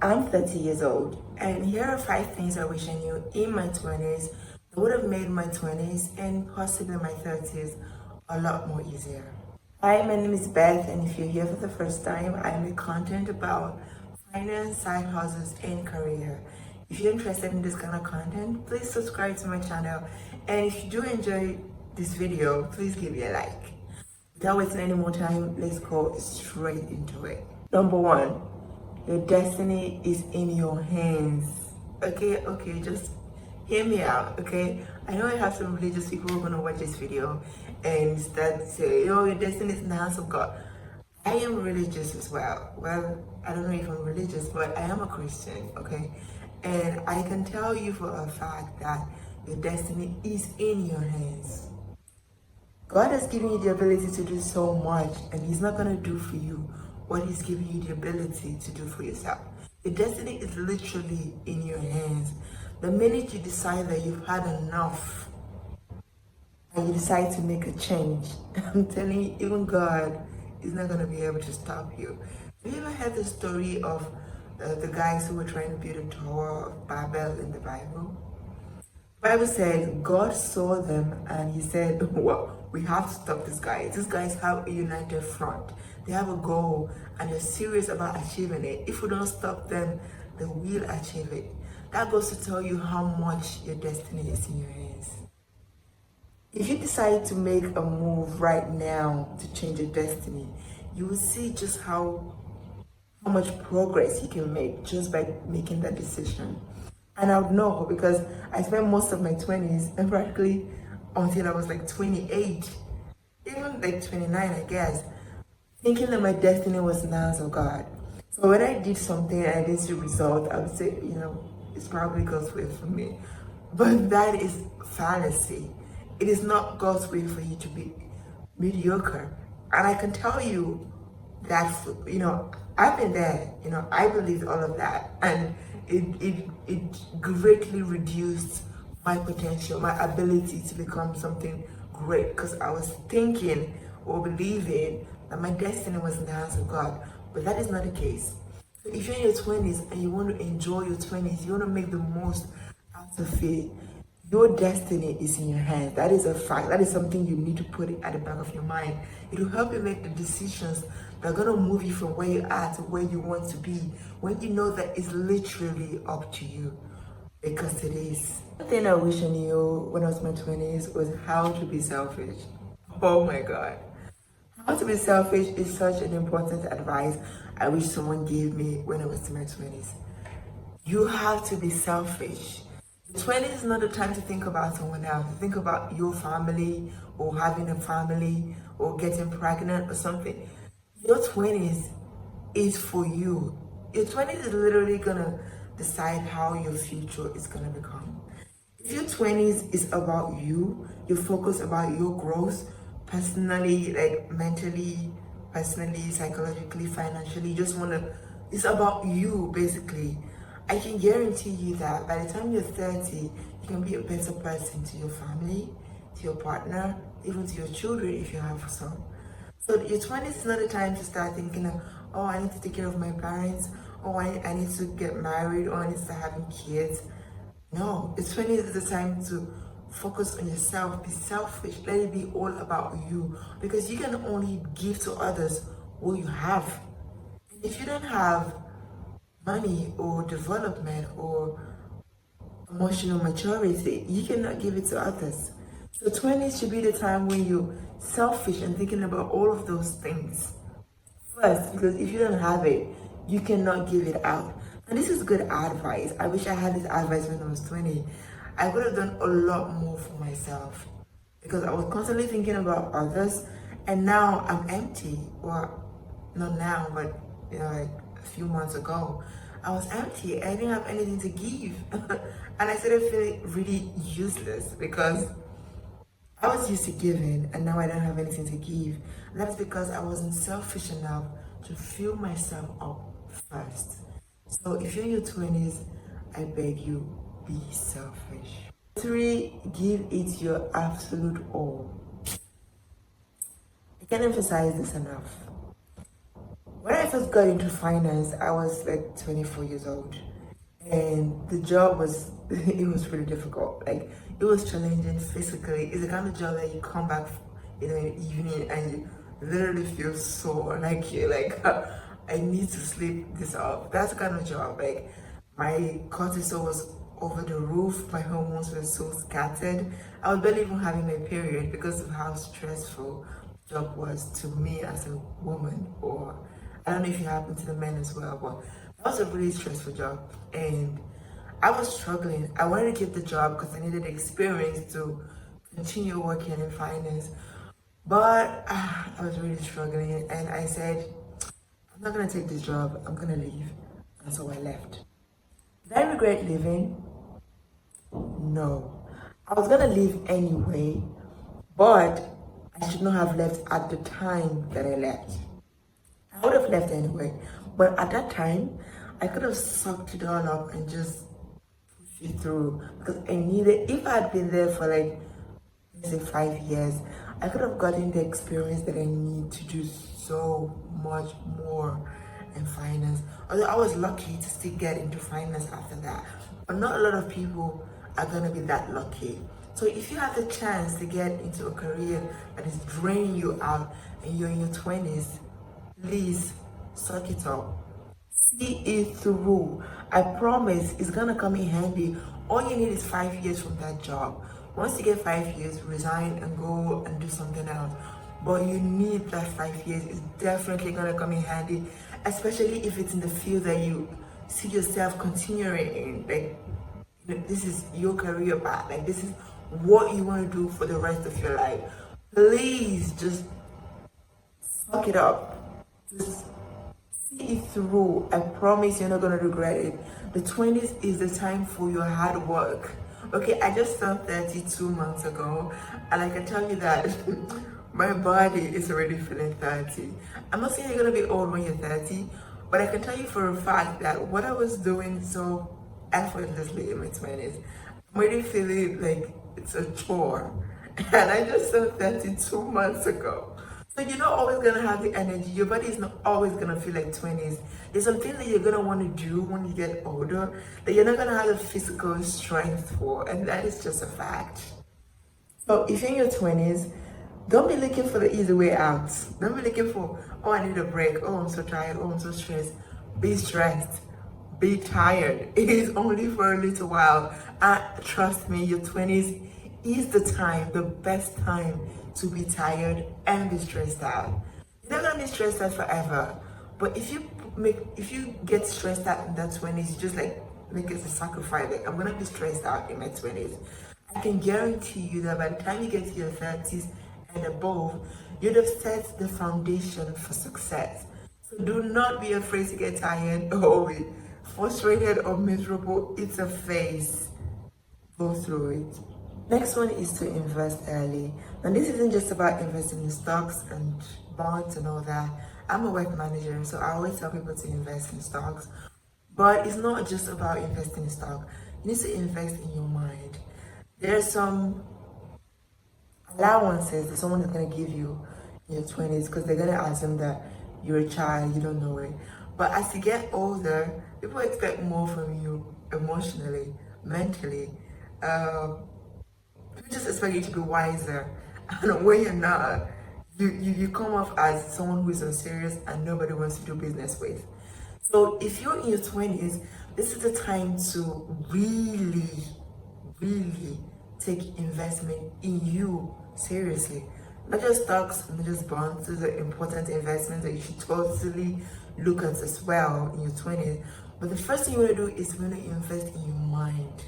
I'm 30 years old, and here are 5 things I wish I knew in my 20s that would have made my 20s and possibly my 30s a lot more easier. Hi, my name is Beth, and if you're here for the first time, I make content about finance, side hustles, and career. If you're interested in this kind of content, please subscribe to my channel. And if you do enjoy this video, please give me a like. Without wasting any more time, let's go straight into it. Number one, your destiny is in your hands. Okay, just hear me out, okay? I know I have some religious people who are gonna watch this video and start saying, oh, your destiny is in the hands of God. I am religious as well. Well, I don't know if I'm religious, but I am a Christian, okay? And I can tell you for a fact that your destiny is in your hands. God has given you the ability to do so much, and He's not going to do for you what He's giving you the ability to do for yourself. Your destiny is literally in your hands. The minute you decide that you've had enough and you decide to make a change, I'm telling you, even God is not going to be able to stop you. Have you ever heard the story of the guys who were trying to build a Tower of Babel in the Bible? The Bible says God saw them and He said, well, we have to stop these guys. These guys have a united front. They have a goal and they're serious about achieving it. If we don't stop them, they will achieve it. That goes to tell you how much your destiny is in your hands. If you decide to make a move right now to change your destiny, you will see just how much progress you can make just by making that decision. And I would know because I spent most of my 20s and practically until I was like 28, even like 29, I guess, thinking that my destiny was in the hands of God. So when I did something and I didn't see result, I would say, it's probably God's way for me. But that is fallacy. It is not God's way for you to be mediocre. And I can tell you that, I've been there, I believed all of that. And it greatly reduced my potential, my ability to become something great, because I was thinking or believing that my destiny was in the hands of God. But that is not the case. So if you're in your 20s and you want to enjoy your 20s, you want to make the most out of it, your destiny is in your hands. That is a fact. That is something you need to put it at the back of your mind. It will help you make the decisions that are going to move you from where you are to where you want to be, when you know that it's literally up to you. Because it is. One thing I wish I knew when I was in my 20s was how to be selfish. Oh my God. How to be selfish is such an important advice I wish someone gave me when I was in my 20s. You have to be selfish. The 20s is not the time to think about someone else. Think about your family or having a family or getting pregnant or something. Your 20s is for you. Your 20s is literally gonna decide how your future is gonna become. If your 20s is about you, your focus about your growth, personally, like mentally, personally, psychologically, financially, it's about you basically. I can guarantee you that by the time you're 30, you can be a better person to your family, to your partner, even to your children if you have some. So your 20s is not the time to start thinking of, oh, I need to take care of my parents, oh, I need to get married, or I need to start having kids. No, the 20s is the time to focus on yourself, be selfish, let it be all about you, because you can only give to others what you have. And if you don't have money or development or emotional maturity, you cannot give it to others. So 20s should be the time when you're selfish and thinking about all of those things first, because if you don't have it, you cannot give it out. And this is good advice. I wish I had this advice when I was 20. I would have done a lot more for myself because I was constantly thinking about others, and now I'm empty. Well, not now, but like a few months ago, I was empty. I didn't have anything to give. And I started feeling really useless because I was used to giving and now I don't have anything to give. And that's because I wasn't selfish enough to fill myself up first. So if you're in your 20s, I beg you, be selfish. 3, give it your absolute all. I can't emphasize this enough. When I first got into finance, I was like 24 years old. And the job was, it was really difficult. Like, it was challenging physically. It's the kind of job that you come back, in the evening and you literally feel sore. Like, you're like, I need to sleep this off. That's the kind of job. Like, my cortisol was over the roof. My hormones were so scattered. I was barely even having my period because of how stressful job was to me as a woman. Or I don't know if it happened to the men as well, but that was a really stressful job. And I was struggling. I wanted to keep the job because I needed experience to continue working in finance. But I was really struggling. And I said, I'm not going to take this job. I'm going to leave. And so I left. Did I regret leaving? No. I was gonna leave anyway, but I should not have left at the time that I left. I would have left anyway, but at that time, I could have sucked it all up and just pushed it through because I needed. If I had been there for like, let's say 5 years, I could have gotten the experience that I need to do so much more in finance. Although I was lucky to still get into finance after that, but not a lot of people are gonna be that lucky. So if you have the chance to get into a career that is draining you out and you're in your 20s, please suck it up. See it through. I promise it's gonna come in handy. All you need is 5 years from that job. Once you get 5 years, resign and go and do something else. But you need that 5 years. It's definitely gonna come in handy, especially if it's in the field that you see yourself continuing in. Like, this is your career path. Like, this is what you want to do for the rest of your life. Please just suck it up. Just see it through. I promise you're not gonna regret it. The 20s is the time for your hard work. Okay, I just turned 32 months ago, and I can tell you that my body is already feeling 30. I'm not saying you're gonna be old when you're 30, but I can tell you for a fact that what I was doing so effortlessly in my 20s, I'm already feeling like it's a chore. And I just turned 32 months ago. So you're not always gonna have the energy. Your body is not always gonna feel like 20s. There's something that you're gonna want to do when you get older that you're not gonna have the physical strength for, and that is just a fact. So if you're in your 20s, don't be looking for the easy way out. Don't be looking for, oh, I need a break. Oh, I'm so tired. Oh, I'm so stressed. Be stressed. Be tired. It is only for a little while. And trust me, your 20s is the time, the best time to be tired and be stressed out. You're not gonna be stressed out forever. But if you get stressed out in that 20s, you just like make it a sacrifice. Like, I'm gonna be stressed out in my 20s. I can guarantee you that by the time you get to your 30s and above, you'd have set the foundation for success. So do not be afraid to get tired or be frustrated or miserable. It's a phase. Go through it. Next one is to invest early. And this isn't just about investing in stocks and bonds and all that. I'm a wealth manager, so I always tell people to invest in stocks. But it's not just about investing in stock. You need to invest in your mind. There's some allowances that someone is going to give you in your 20s because they're going to assume that you're a child, you don't know it. But as you get older, people expect more from you emotionally, mentally. People just expect you to be wiser. And when you're not, you come off as someone who is unserious and nobody wants to do business with. So if you're in your 20s, this is the time to really, really take investment in you seriously. Not just stocks, not just bonds. Those are important investments that you should totally look at as well in your 20s. But the first thing you want to do is you want to invest in your mind.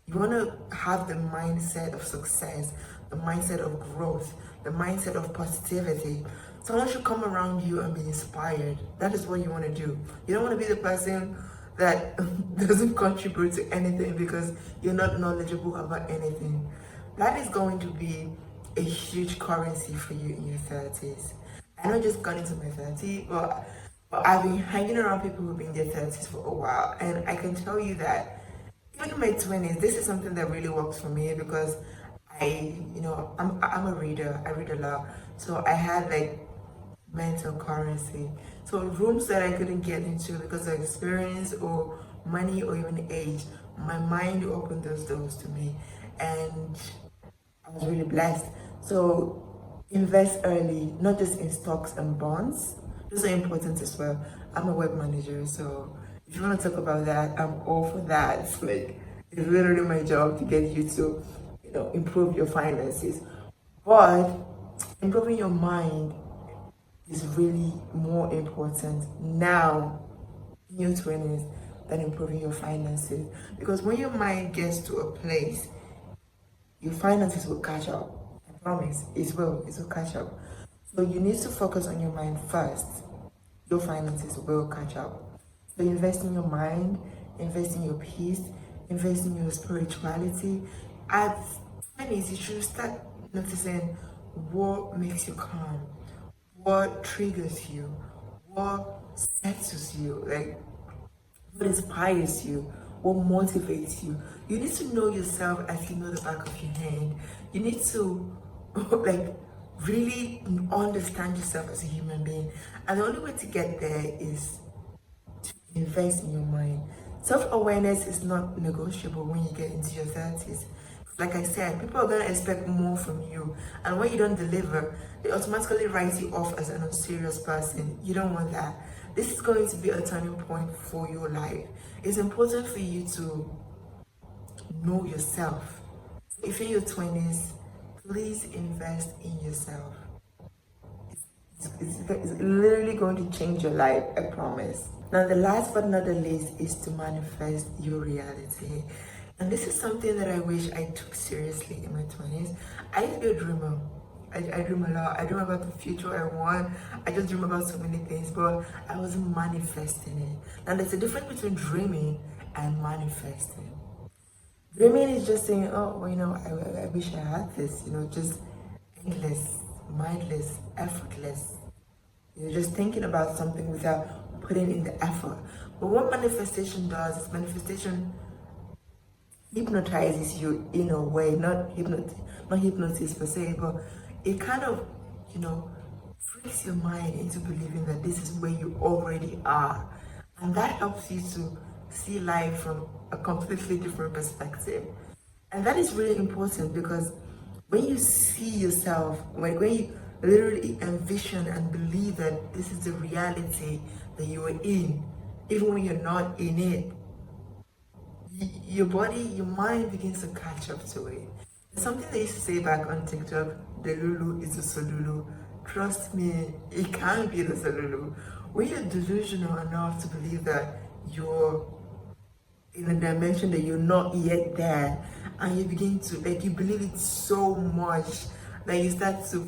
You want to have the mindset of success, the mindset of growth, the mindset of positivity. Someone should come around you and be inspired. That is what you want to do. You don't want to be the person that doesn't contribute to anything because you're not knowledgeable about anything. That is going to be a huge currency for you in your 30s. I know I just got into my 30s, but I've been hanging around people who've been in their 30s for a while, and I can tell you that even in my 20s, this is something that really works for me because I'm a reader. I read a lot. So I had like mental currency. So rooms that I couldn't get into because of experience or money or even age, my mind opened those doors to me, and I was really blessed. So invest early, not just in stocks and bonds. Those are important as well. I'm a web manager, so if you want to talk about that, I'm all for that. It's like it's literally my job to get you to, improve your finances. But improving your mind is really more important now in your 20s than improving your finances. Because when your mind gets to a place, your finances will catch up. I promise. It will catch up. So you need to focus on your mind first. Your finances will catch up. So invest in your mind, invest in your peace, invest in your spirituality. At 20s, you should start noticing what makes you calm, what triggers you, what settles you, like what inspires you, what motivates you. You need to know yourself as you know the back of your hand. You need to like really understand yourself as a human being. And the only way to get there is to invest in your mind. Self-awareness is not negotiable when you get into your 30s. Like I said, people are gonna expect more from you. And when you don't deliver, they automatically write you off as an unserious person. You don't want that. This is going to be a turning point for your life. It's important for you to know yourself. If you're in your 20s, please invest in yourself. It's literally going to change your life, I promise. Now, the last but not the least is to manifest your reality. And this is something that I wish I took seriously in my 20s. I used to be a dreamer. I dream a lot. I dream about the future I want. I just dream about so many things, but I wasn't manifesting it. Now, there's a difference between dreaming and manifesting. Dreaming is just saying, oh, well, I wish I had this, just endless, mindless, effortless. You're just thinking about something without putting in the effort. But what manifestation does is manifestation hypnotizes you in a way, not hypnosis per se, but it kind of, freaks your mind into believing that this is where you already are. And that helps you to see life from a completely different perspective. And that is really important because when you see yourself, when you literally envision and believe that this is the reality that you are in, even when you're not in it, your body, your mind begins to catch up to it. Something they used to say back on TikTok, the Lulu is the Solulu. Trust me, it can't be the Solulu. When you're delusional enough to believe that you're in a dimension that you're not yet there, and you begin to, you believe it so much that you start to,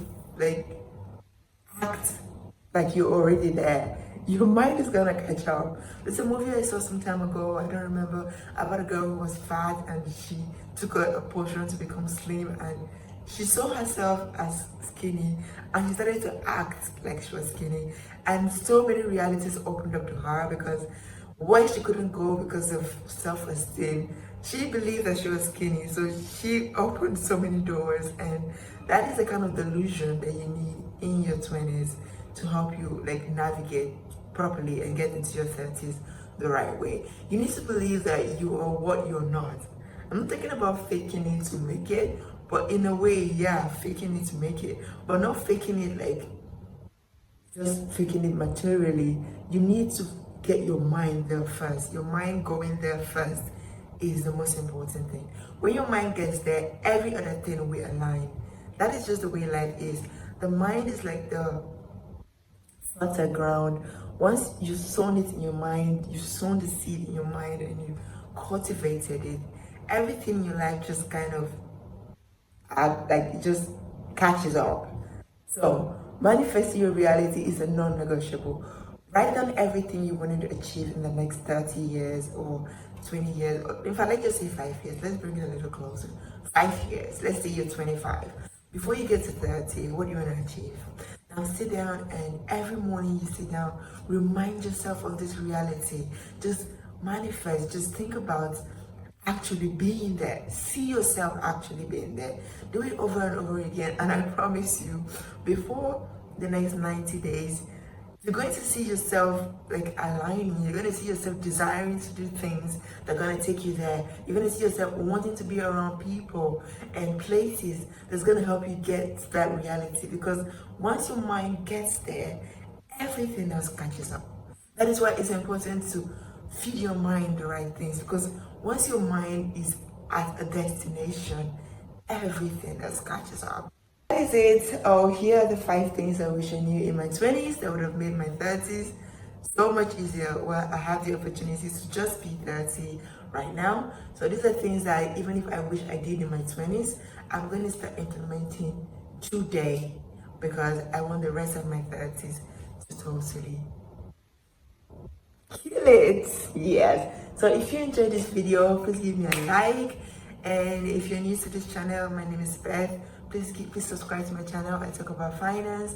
act like you're already there. Your mind is gonna catch up. There's a movie I saw some time ago, I don't remember, about a girl who was fat and she took a potion to become slim, and she saw herself as skinny and she started to act like she was skinny. And so many realities opened up to her because where she couldn't go because of self-esteem, she believed that she was skinny. So she opened so many doors, and that is the kind of delusion that you need in your 20s to help you navigate properly and get into your 30s the right way. You need to believe that you are what you're not. I'm not thinking about faking it to make it, but in a way, yeah, faking it to make it, but not faking it just faking it materially. You need to get your mind there first. Your mind going there first is the most important thing. When your mind gets there, every other thing will align. That is just the way life is. The mind is like the fertile ground. Once you've sown it in your mind, you've sown the seed in your mind and you cultivated it, everything in your life just kind of it just catches up. So manifesting your reality is a non-negotiable. Write down everything you wanted to achieve in the next 30 years or 20 years. Or in fact, let's just say 5 years. Let's bring it a little closer. 5 years. Let's say you're 25. Before you get to 30, what do you want to achieve? Now sit down, and every morning you sit down, remind yourself of this reality. Just manifest. Just think about actually being there. See yourself actually being there. Do it over and over again, and I promise you, before the next 90 days, you're going to see yourself like aligning. You're going to see yourself desiring to do things that are going to take you there. You're going to see yourself wanting to be around people and places that's going to help you get to that reality. Because once your mind gets there, everything else catches up. That is why it's important to feed your mind the right things. Because once your mind is at a destination, everything else catches up. That is it. Oh, here are the 5 things I wish I knew in my 20s that would have made my 30s so much easier. Well, I have the opportunity to just be 30 right now. So these are things that even if I wish I did in my 20s, I'm going to start implementing today because I want the rest of my 30s to totally kill it. Yes. So if you enjoyed this video, please give me a like. And if you're new to this channel, my name is Beth. Please subscribe to my channel. I talk about finance,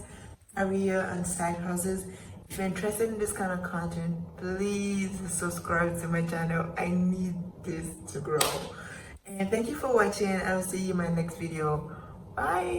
career, and side hustles. If you're interested in this kind of content, please subscribe to my channel. I need this to grow. And thank you for watching. I will see you in my next video. Bye.